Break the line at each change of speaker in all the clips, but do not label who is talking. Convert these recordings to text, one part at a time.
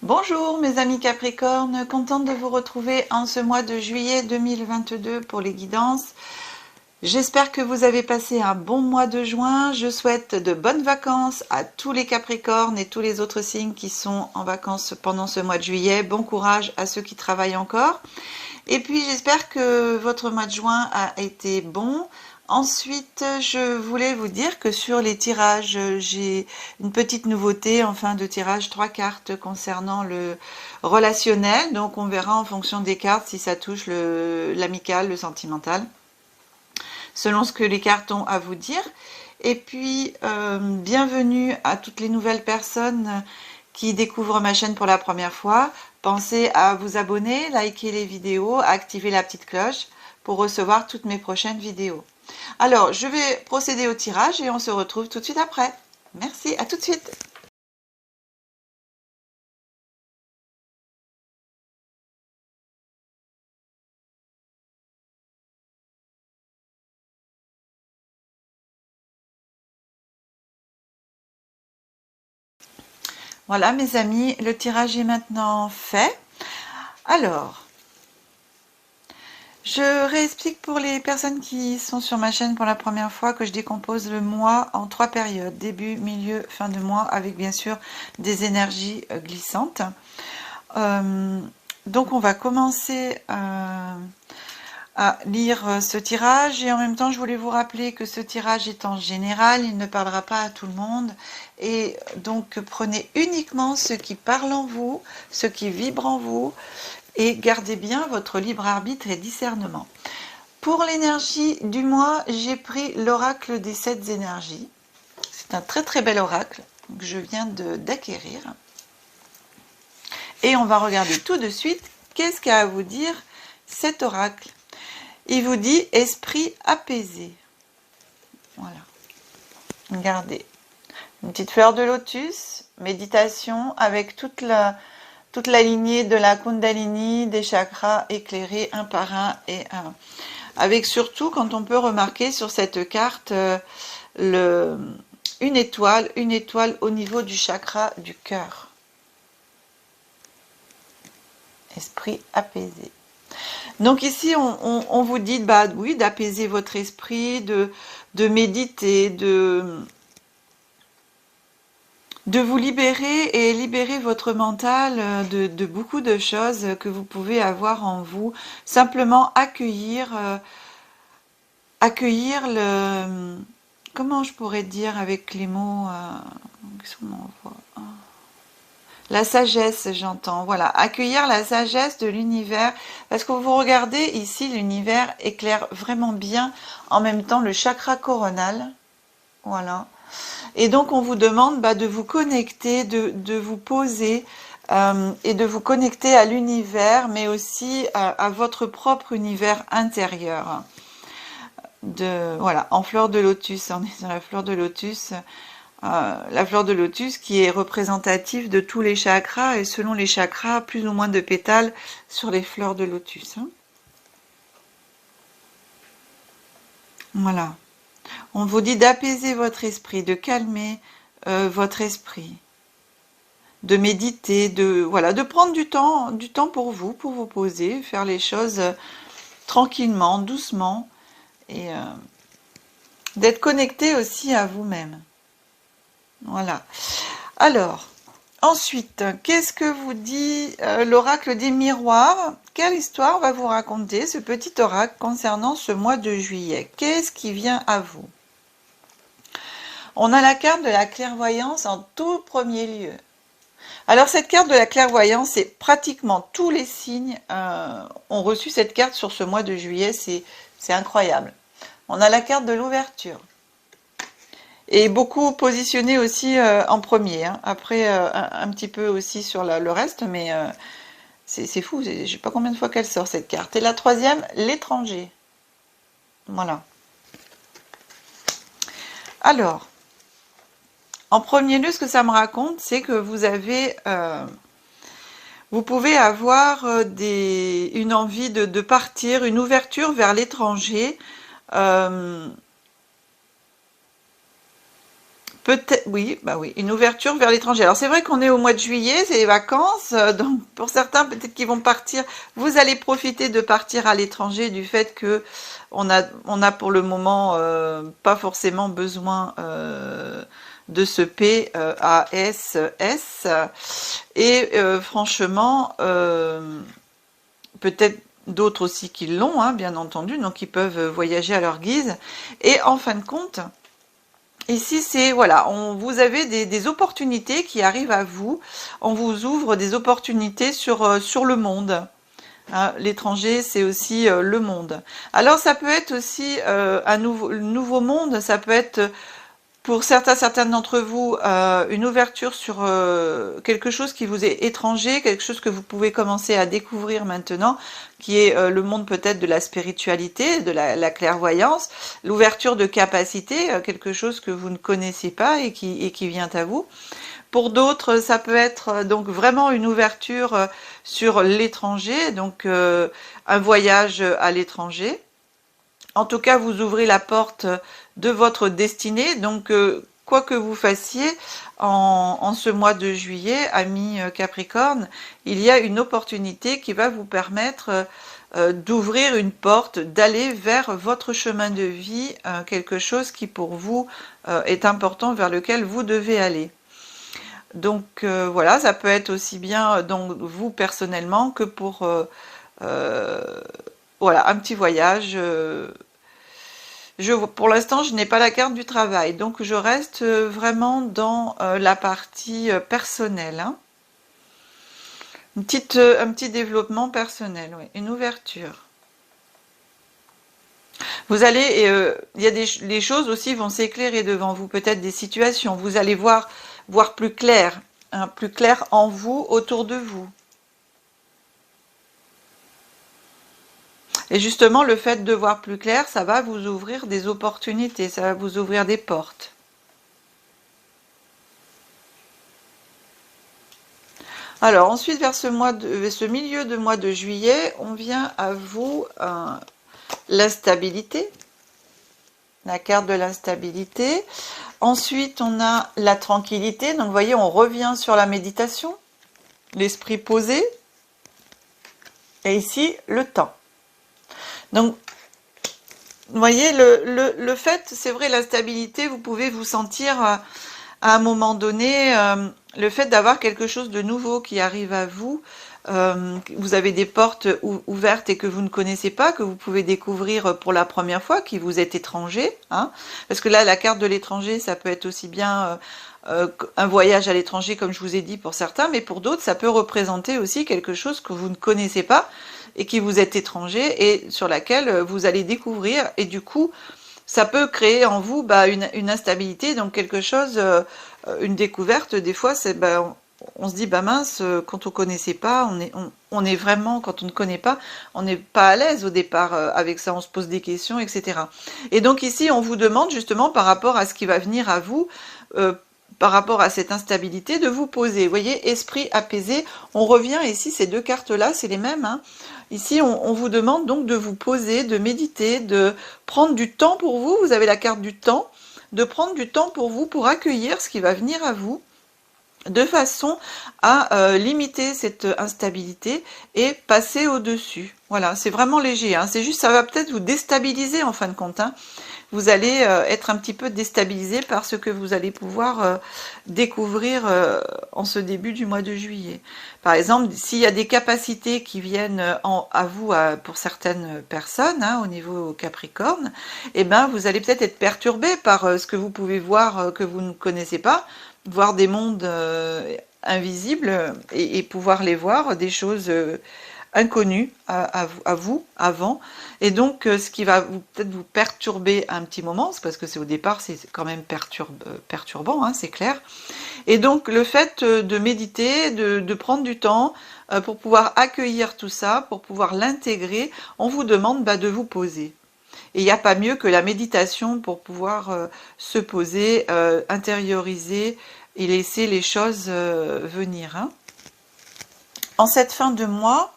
Bonjour mes amis Capricorne, contente de vous retrouver en ce mois de juillet 2022 pour les guidances. J'espère que vous avez passé un bon mois de juin. Je souhaite de bonnes vacances à tous les Capricornes et tous les autres signes qui sont en vacances pendant ce mois de juillet. Bon courage à ceux qui travaillent encore. Et puis j'espère que votre mois de juin a été bon. Ensuite, je voulais vous dire que sur les tirages, j'ai une petite nouveauté en fin de tirage, 3 cartes concernant le relationnel. Donc on verra en fonction des cartes si ça touche l'amical, le sentimental, selon ce que les cartes ont à vous dire. Et puis, bienvenue à toutes les nouvelles personnes qui découvrent ma chaîne pour la première fois. Pensez à vous abonner, liker les vidéos, activer la petite cloche pour recevoir toutes mes prochaines vidéos. Alors, je vais procéder au tirage et on se retrouve tout de suite après. Merci, à tout de suite. Voilà mes amis, le tirage est maintenant fait. Alors, je réexplique pour les personnes qui sont sur ma chaîne pour la première fois que je décompose le mois en 3 périodes, début, milieu, fin de mois, avec bien sûr des énergies glissantes. Donc on va commencer à lire ce tirage et en même temps je voulais vous rappeler que ce tirage est en général, il ne parlera pas à tout le monde et donc prenez uniquement ce qui parle en vous, ce qui vibre en vous et gardez bien votre libre arbitre et discernement. Pour l'énergie du mois, j'ai pris l'oracle des 7 énergies. C'est un très très bel oracle que je viens d'acquérir. Et on va regarder tout de suite qu'est-ce qu'a à vous dire cet oracle. Il vous dit esprit apaisé. Voilà. Regardez. Une petite fleur de lotus, méditation avec toute la lignée de la Kundalini, des chakras éclairés un par un et un. Avec surtout, quand on peut remarquer sur cette carte, une étoile au niveau du chakra du cœur. Esprit apaisé. Donc ici, on vous dit oui, d'apaiser votre esprit, de méditer, de vous libérer et libérer votre mental de beaucoup de choses que vous pouvez avoir en vous. Simplement accueillir le... Comment je pourrais dire avec les mots... la sagesse, j'entends. Voilà, accueillir la sagesse de l'univers. Parce que vous regardez ici, l'univers éclaire vraiment bien en même temps le chakra coronal. Voilà. Et donc, on vous demande de vous connecter, de vous poser et de vous connecter à l'univers, mais aussi à votre propre univers intérieur. Voilà, en fleur de lotus, on est sur la fleur de lotus. La fleur de lotus qui est représentative de tous les chakras et selon les chakras, plus ou moins de pétales sur les fleurs de lotus. Voilà. On vous dit d'apaiser votre esprit, de calmer votre esprit, de méditer, de prendre du temps pour vous poser, faire les choses tranquillement, doucement et d'être connecté aussi à vous-même. Voilà. Alors, ensuite, qu'est-ce que vous dit l'oracle des miroirs? Quelle histoire va vous raconter ce petit oracle concernant ce mois de juillet? Qu'est-ce qui vient à vous? On a la carte de la clairvoyance en tout premier lieu. Alors cette carte de la clairvoyance, c'est pratiquement tous les signes ont reçu cette carte sur ce mois de juillet, c'est incroyable. On a la carte de l'ouverture. Et beaucoup positionnée aussi en premier. Après, un petit peu aussi sur le reste, mais c'est fou. Je ne sais pas combien de fois qu'elle sort cette carte. Et la troisième, l'étranger. Voilà. Alors, en premier lieu, ce que ça me raconte, c'est que vous pouvez avoir une envie de partir, une ouverture vers l'étranger. Peut-être, oui, bah oui, une ouverture vers l'étranger. Alors c'est vrai qu'on est au mois de juillet, c'est les vacances, donc pour certains peut-être qu'ils vont partir. Vous allez profiter de partir à l'étranger du fait que on a pour le moment pas forcément besoin de ce PASS. Et franchement, peut-être d'autres aussi qui l'ont, hein, bien entendu, donc ils peuvent voyager à leur guise. Et en fin de compte, ici, c'est, voilà, vous avez des opportunités qui arrivent à vous. On vous ouvre des opportunités sur le monde. Hein, l'étranger, c'est aussi le monde. Alors, ça peut être aussi un nouveau monde. Ça peut être, pour certaines d'entre vous, une ouverture sur quelque chose qui vous est étranger, quelque chose que vous pouvez commencer à découvrir maintenant, qui est le monde peut-être de la spiritualité, de la clairvoyance, l'ouverture de capacités, quelque chose que vous ne connaissez pas et qui vient à vous. Pour d'autres, ça peut être donc vraiment une ouverture sur l'étranger, donc un voyage à l'étranger. En tout cas, vous ouvrez la porte de votre destinée. Donc, quoi que vous fassiez en ce mois de juillet, ami Capricorne, il y a une opportunité qui va vous permettre d'ouvrir une porte, d'aller vers votre chemin de vie, quelque chose qui pour vous est important, vers lequel vous devez aller. Donc voilà, ça peut être aussi bien donc vous personnellement que pour voilà, un petit voyage. Pour l'instant, je n'ai pas la carte du travail, donc je reste vraiment dans la partie personnelle. Hein. Un petit développement personnel, oui, une ouverture. Vous allez, il y a les choses aussi vont s'éclairer devant vous, peut-être des situations. Vous allez voir plus clair, hein, plus clair en vous, autour de vous. Et justement, le fait de voir plus clair, ça va vous ouvrir des opportunités, ça va vous ouvrir des portes. Alors ensuite, vers ce milieu de mois de juillet, on vient à vous l'instabilité, la carte de l'instabilité. Ensuite, on a la tranquillité. Donc, vous voyez, on revient sur la méditation, l'esprit posé. Et ici, le temps. Donc, vous voyez, le fait, c'est vrai, l'instabilité, vous pouvez vous sentir à un moment donné, le fait d'avoir quelque chose de nouveau qui arrive à vous, vous avez des portes ouvertes et que vous ne connaissez pas, que vous pouvez découvrir pour la première fois, qui vous est étranger, hein, parce que là, la carte de l'étranger, ça peut être aussi bien un voyage à l'étranger, comme je vous ai dit pour certains, mais pour d'autres, ça peut représenter aussi quelque chose que vous ne connaissez pas et qui vous est étranger et sur laquelle vous allez découvrir, et du coup, ça peut créer en vous une instabilité, donc quelque chose, une découverte. Des fois, c'est on se dit mince, quand on connaissait pas, on est vraiment, quand on ne connaît pas, on n'est pas à l'aise au départ avec ça, on se pose des questions, etc. Et donc ici, on vous demande justement par rapport à ce qui va venir à vous, par rapport à cette instabilité, de vous poser. Vous voyez, esprit apaisé, on revient ici, ces deux cartes-là, c'est les mêmes, hein. Ici, on vous demande donc de vous poser, de méditer, de prendre du temps pour vous. Vous avez la carte du temps, de prendre du temps pour vous, pour accueillir ce qui va venir à vous, de façon à limiter cette instabilité et passer au-dessus. Voilà, c'est vraiment léger, hein. C'est juste, ça va peut-être vous déstabiliser en fin de compte, hein. Vous allez être un petit peu déstabilisé par ce que vous allez pouvoir découvrir en ce début du mois de juillet. Par exemple, s'il y a des capacités qui viennent à vous pour certaines personnes, hein, au niveau Capricorne, eh ben, vous allez peut-être être perturbé par ce que vous pouvez voir que vous ne connaissez pas, voir des mondes invisibles et pouvoir les voir, des choses inconnues à vous avant, et donc ce qui va peut-être vous perturber un petit moment, c'est parce que c'est au départ c'est quand même perturbant, hein, c'est clair. Et donc le fait de méditer, de prendre du temps pour pouvoir accueillir tout ça, pour pouvoir l'intégrer, on vous demande de vous poser. Et il n'y a pas mieux que la méditation pour pouvoir se poser, intérioriser et laisser les choses venir, hein. En cette fin de mois,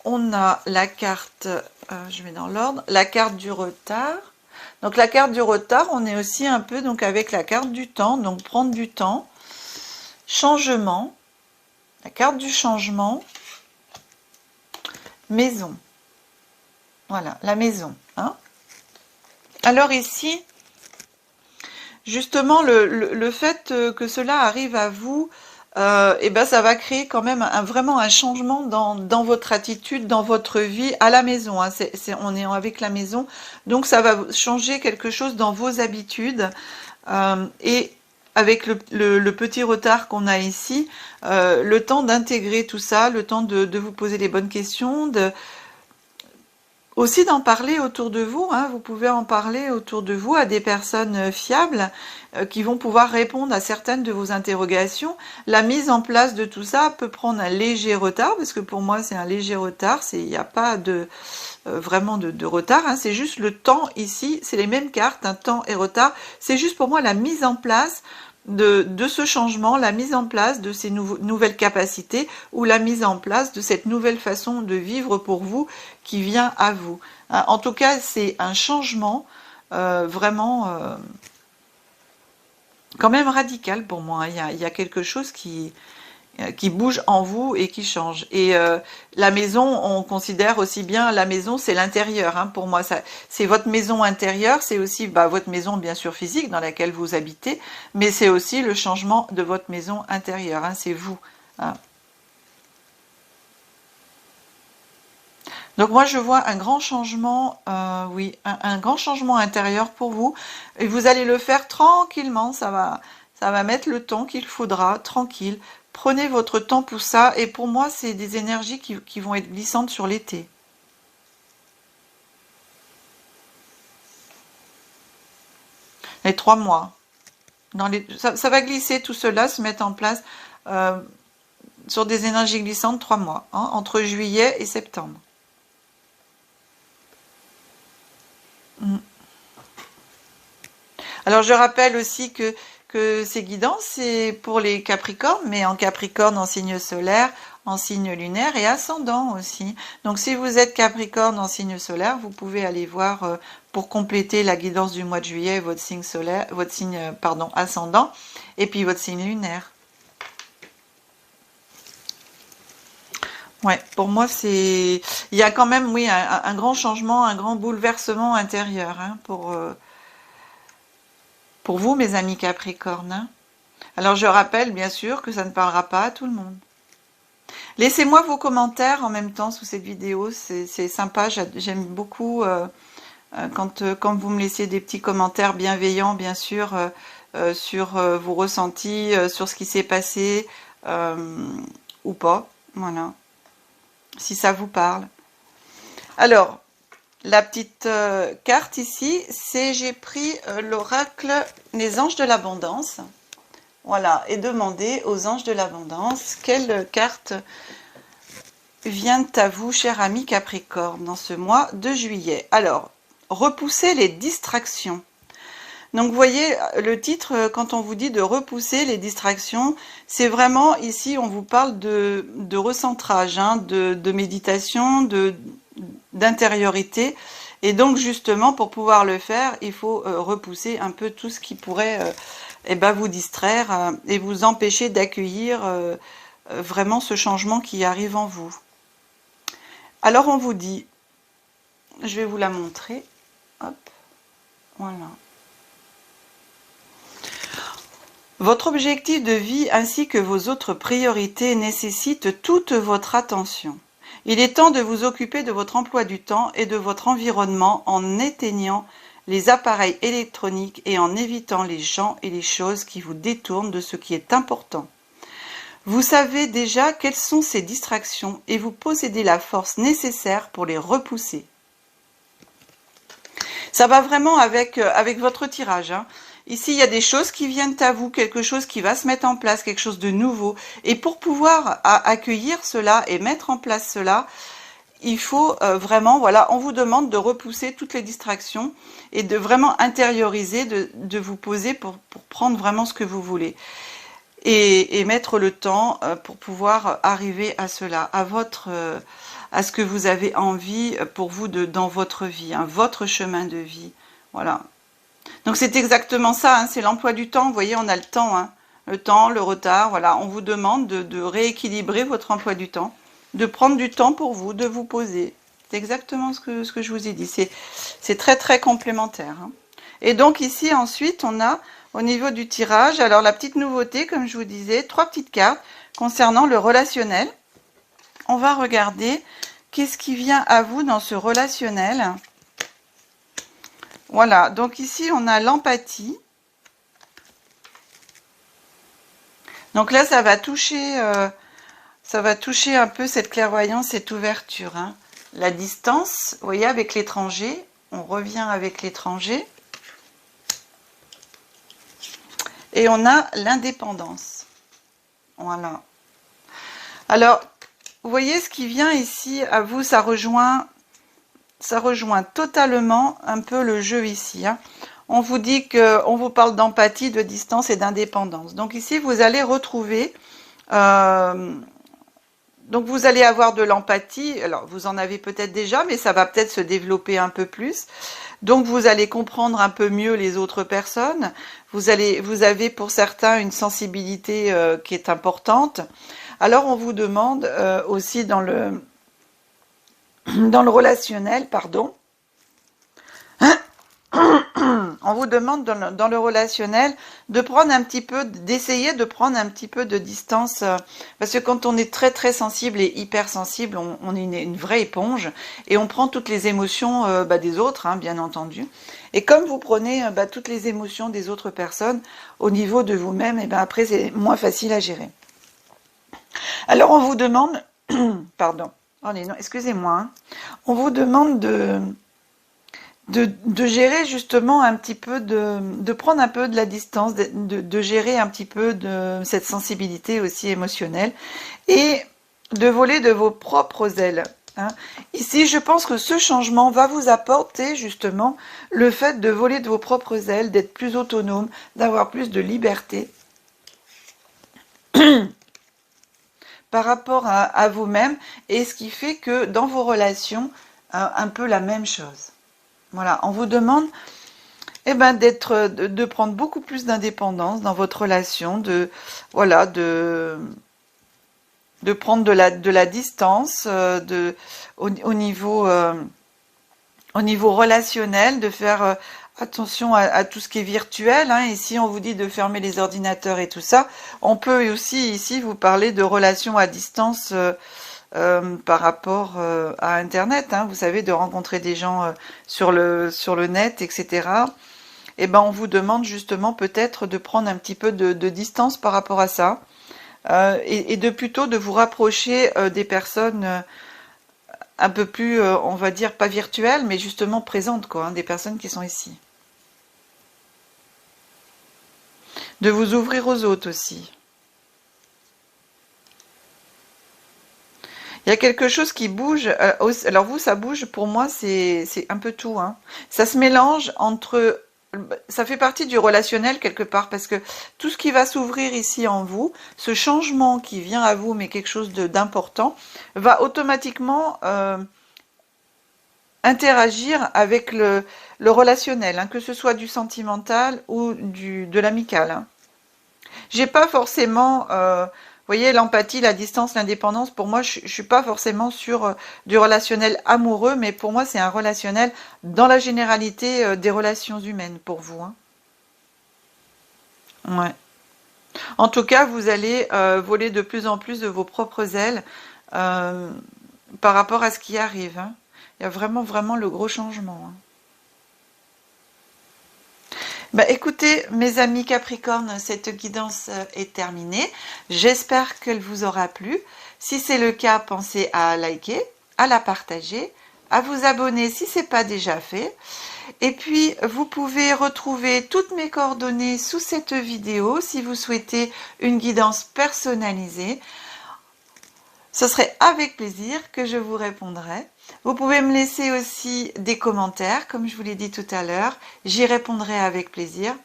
on a la carte, je mets dans l'ordre, la carte du retard, Donc la carte du retard, on est aussi un peu donc avec la carte du temps, donc prendre du temps, changement, la carte du changement, maison. Voilà, la maison. Hein. Alors ici, justement, le fait que cela arrive à vous, et ben ça va créer quand même vraiment un changement dans votre attitude, dans votre vie à la maison. Hein. On est avec la maison, donc ça va changer quelque chose dans vos habitudes. Et avec le petit retard qu'on a ici, le temps d'intégrer tout ça, le temps de vous poser les bonnes questions, aussi d'en parler autour de vous, hein, vous pouvez en parler autour de vous à des personnes fiables qui vont pouvoir répondre à certaines de vos interrogations. La mise en place de tout ça peut prendre un léger retard, parce que pour moi c'est un léger retard, il n'y a pas vraiment de retard, hein, c'est juste le temps ici, c'est les mêmes cartes, un temps et retard, c'est juste pour moi la mise en place de ce changement, la mise en place de ces nouvelles capacités ou la mise en place de cette nouvelle façon de vivre pour vous qui vient à vous. En tout cas, c'est un changement vraiment quand même radical pour moi. Il y a quelque chose qui bouge en vous et qui change. Et la maison, on considère aussi bien la maison, c'est l'intérieur. Hein, pour moi, c'est votre maison intérieure, c'est aussi votre maison bien sûr physique dans laquelle vous habitez, mais c'est aussi le changement de votre maison intérieure. Hein, c'est vous. Hein. Donc moi je vois un grand changement, oui, un grand changement intérieur pour vous. Et vous allez le faire tranquillement, ça va mettre le temps qu'il faudra, tranquille. Prenez votre temps pour ça, et pour moi, c'est des énergies qui vont être glissantes sur l'été. Les 3 mois. Ça va glisser, tout cela, se mettre en place sur des énergies glissantes 3 mois, hein, entre juillet et septembre. Alors je rappelle aussi que ces guidances, c'est pour les Capricornes, mais en Capricorne, en signe solaire, en signe lunaire et ascendant aussi. Donc si vous êtes Capricorne en signe solaire, vous pouvez aller voir pour compléter la guidance du mois de juillet votre signe solaire, votre signe ascendant, et puis votre signe lunaire. Ouais, pour moi il y a quand même oui un grand changement, un grand bouleversement intérieur hein, pour vous, mes amis Capricornes. Hein. Alors je rappelle bien sûr que ça ne parlera pas à tout le monde. Laissez-moi vos commentaires en même temps sous cette vidéo, c'est sympa, j'aime beaucoup quand vous me laissez des petits commentaires bienveillants bien sûr sur vos ressentis, sur ce qui s'est passé ou pas, voilà, si ça vous parle. Alors, la petite carte ici, c'est j'ai pris l'oracle des anges de l'abondance. Voilà, et demandé aux anges de l'abondance quelle carte vient à vous, cher ami Capricorne, dans ce mois de juillet. Alors, repousser les distractions. Donc, vous voyez, le titre, quand on vous dit de repousser les distractions, c'est vraiment, ici, on vous parle de recentrage, hein, de méditation, d'intériorité. Et donc, justement, pour pouvoir le faire, il faut repousser un peu tout ce qui pourrait vous distraire et vous empêcher d'accueillir vraiment ce changement qui arrive en vous. Alors, on vous dit, je vais vous la montrer. Hop, voilà. Votre objectif de vie ainsi que vos autres priorités nécessitent toute votre attention. Il est temps de vous occuper de votre emploi du temps et de votre environnement en éteignant les appareils électroniques et en évitant les gens et les choses qui vous détournent de ce qui est important. Vous savez déjà quelles sont ces distractions et vous possédez la force nécessaire pour les repousser. Ça va vraiment avec votre tirage, hein. Ici, il y a des choses qui viennent à vous, quelque chose qui va se mettre en place, quelque chose de nouveau. Et pour pouvoir accueillir cela et mettre en place cela, il faut vraiment, voilà, on vous demande de repousser toutes les distractions et de vraiment intérioriser, de vous poser pour prendre vraiment ce que vous voulez. Et mettre le temps pour pouvoir arriver à cela, à ce que vous avez envie pour vous dans votre vie, hein, votre chemin de vie. Voilà. Donc c'est exactement ça, hein, c'est l'emploi du temps. Vous voyez, on a le temps, hein. Le temps, le retard, voilà. On vous demande de rééquilibrer votre emploi du temps, de prendre du temps pour vous, de vous poser. C'est exactement ce que je vous ai dit. C'est très très complémentaire, hein. Et donc ici ensuite on a au niveau du tirage, alors la petite nouveauté, comme je vous disais, 3 petites cartes concernant le relationnel. On va regarder qu'est-ce qui vient à vous dans ce relationnel. Voilà, donc ici on a l'empathie. Donc là ça va toucher un peu cette clairvoyance, cette ouverture, hein. La distance, vous voyez, avec l'étranger, on revient avec l'étranger. Et on a l'indépendance. Voilà. Alors, vous voyez ce qui vient ici à vous, ça rejoint totalement un peu le jeu ici, hein. On vous dit on vous parle d'empathie, de distance et d'indépendance. Donc ici, vous allez retrouver, donc vous allez avoir de l'empathie. Alors, vous en avez peut-être déjà, mais ça va peut-être se développer un peu plus. Donc, vous allez comprendre un peu mieux les autres personnes. Vous avez pour certains une sensibilité qui est importante. Alors, on vous demande aussi dans le relationnel, pardon, on vous demande dans le relationnel de prendre un petit peu, d'essayer de prendre un petit peu de distance, parce que quand on est très très sensible et hypersensible, on est une vraie éponge et on prend toutes les émotions des autres, hein, bien entendu. Et comme vous prenez toutes les émotions des autres personnes au niveau de vous-même, et après c'est moins facile à gérer. Alors on vous demande, pardon, oh non, excusez-moi, hein, on vous demande de gérer justement un petit peu, de prendre un peu de la distance, de gérer un petit peu de cette sensibilité aussi émotionnelle et de voler de vos propres ailes, hein. Ici, je pense que ce changement va vous apporter justement le fait de voler de vos propres ailes, d'être plus autonome, d'avoir plus de liberté par rapport à vous-même, et ce qui fait que dans vos relations, un peu la même chose. Voilà, on vous demande de prendre beaucoup plus d'indépendance dans votre relation, de prendre de la distance au niveau relationnel, de faire attention à tout ce qui est virtuel, hein. Ici, on vous dit de fermer les ordinateurs et tout ça. On peut aussi ici vous parler de relations à distance par rapport à Internet, hein, vous savez, de rencontrer des gens sur le net, etc. Et on vous demande justement peut-être de prendre un petit peu de distance par rapport à ça, et de plutôt de vous rapprocher des personnes un peu plus, on va dire, pas virtuelles, mais justement présentes, quoi, hein, des personnes qui sont ici. De vous ouvrir aux autres aussi. Il y a quelque chose qui bouge. Alors vous, ça bouge. Pour moi, c'est un peu tout, hein. Ça se mélange entre... Ça fait partie du relationnel quelque part, parce que tout ce qui va s'ouvrir ici en vous, ce changement qui vient à vous, mais quelque chose d'important, va automatiquement interagir avec le relationnel, hein, que ce soit du sentimental ou de l'amical, hein. J'ai pas forcément... vous voyez, l'empathie, la distance, l'indépendance, pour moi, je suis pas forcément sur du relationnel amoureux, mais pour moi, c'est un relationnel dans la généralité des relations humaines, pour vous, hein. Ouais. En tout cas, vous allez voler de plus en plus de vos propres ailes par rapport à ce qui arrive, hein. Il y a vraiment, vraiment le gros changement, hein. Écoutez, mes amis Capricorne, cette guidance est terminée. J'espère qu'elle vous aura plu. Si c'est le cas, pensez à liker, à la partager, à vous abonner si ce n'est pas déjà fait. Et puis, vous pouvez retrouver toutes mes coordonnées sous cette vidéo si vous souhaitez une guidance personnalisée. Ce serait avec plaisir que je vous répondrai. Vous pouvez me laisser aussi des commentaires, comme je vous l'ai dit tout à l'heure. J'y répondrai avec plaisir.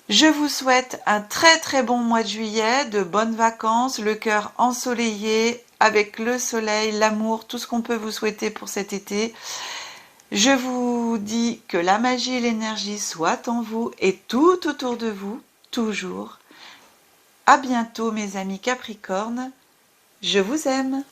Je vous souhaite un très très bon mois de juillet, de bonnes vacances, le cœur ensoleillé, avec le soleil, l'amour, tout ce qu'on peut vous souhaiter pour cet été. Je vous dis que la magie et l'énergie soient en vous et tout autour de vous, toujours. À bientôt mes amis Capricornes, je vous aime.